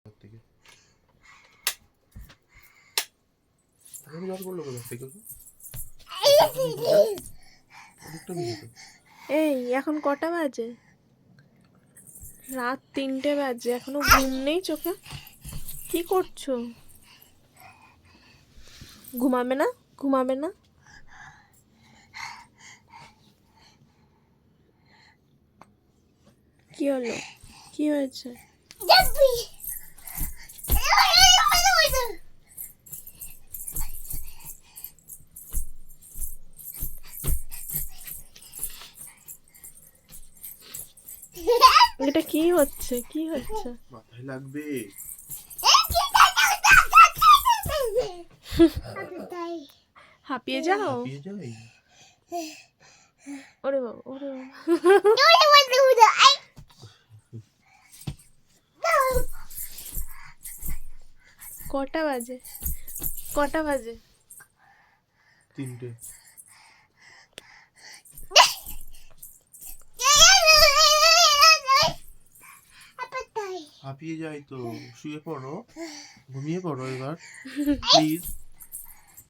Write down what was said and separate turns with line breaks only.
থেকে আমি জল করলো কোথা থেকে
এই এখন কটা বাজে? রাত 3টে বাজে, এখনো ঘুম নেই চোখে? কি করছো? ঘুমাবে না? ঘুমাবে না? কি হলো? কি হয়েছে? এটা কি হচ্ছে? কি হচ্ছে?
মাথায় লাগবে।
হাঁপিয়ে যাও?
হাঁপিয়ে যাই।
ওরে বাবা, ওরে বাবা। কটা বাজে? কটা বাজে?
3টে। হাঁপিয়ে যাই তো, শুয়ে পড়ো, ঘুমিয়ে পড়ো এবার প্লিজ।